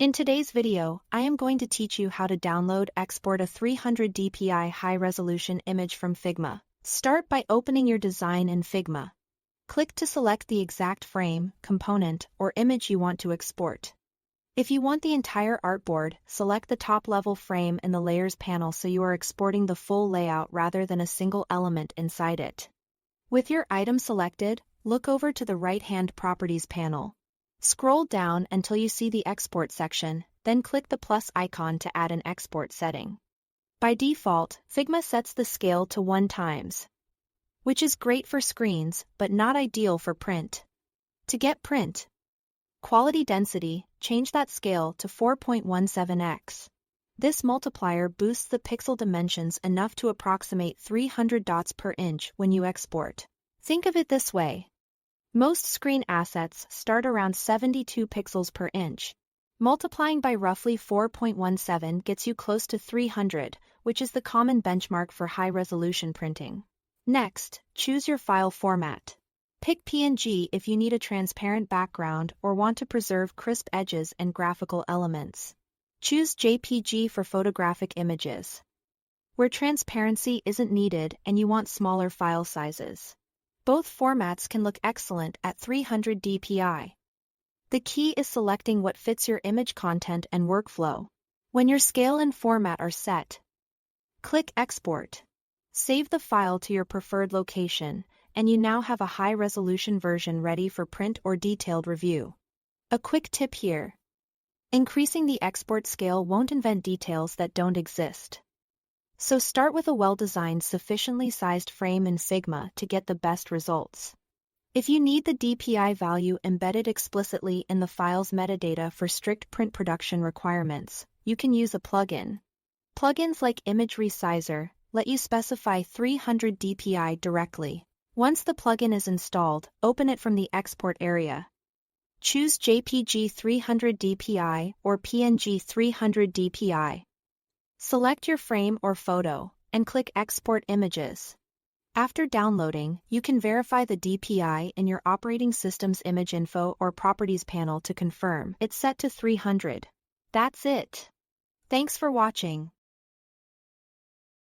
In today's video, I am going to teach you how to download export a 300 dpi high-resolution image from Figma. Start by opening your design in Figma. Click to select the exact frame, component, or image you want to export. If you want the entire artboard, select the top-level frame in the Layers panel so you are exporting the full layout rather than a single element inside it. With your item selected, look over to the right-hand Properties panel. Scroll down until you see the Export section, then click the plus icon to add an export setting. By default, Figma sets the scale to 1x, which is great for screens but not ideal for print. To get print quality density, change that scale to 4.17x. This multiplier boosts the pixel dimensions enough to approximate 300 dots per inch when you export. Think of it this way. Most screen assets start around 72 pixels per inch. Multiplying by roughly 4.17 gets you close to 300, which is the common benchmark for high-resolution printing. Next, choose your file format. Pick PNG if you need a transparent background or want to preserve crisp edges and graphical elements. Choose JPG for photographic images, where transparency isn't needed and you want smaller file sizes. Both formats can look excellent at 300 dpi. The key is selecting what fits your image content and workflow. When your scale and format are set, click Export. Save the file to your preferred location, and you now have a high-resolution version ready for print or detailed review. A quick tip here. Increasing the export scale won't invent details that don't exist. So start with a well-designed, sufficiently sized frame in Figma to get the best results. If you need the DPI value embedded explicitly in the file's metadata for strict print production requirements, you can use a plugin. Plugins like Image Resizer let you specify 300 dpi directly. Once the plugin is installed, open it from the export area. Choose JPG 300 dpi or PNG 300 dpi. Select your frame or photo, and click Export Images. After downloading, you can verify the DPI in your operating system's image info or properties panel to confirm it's set to 300. That's it. Thanks for watching.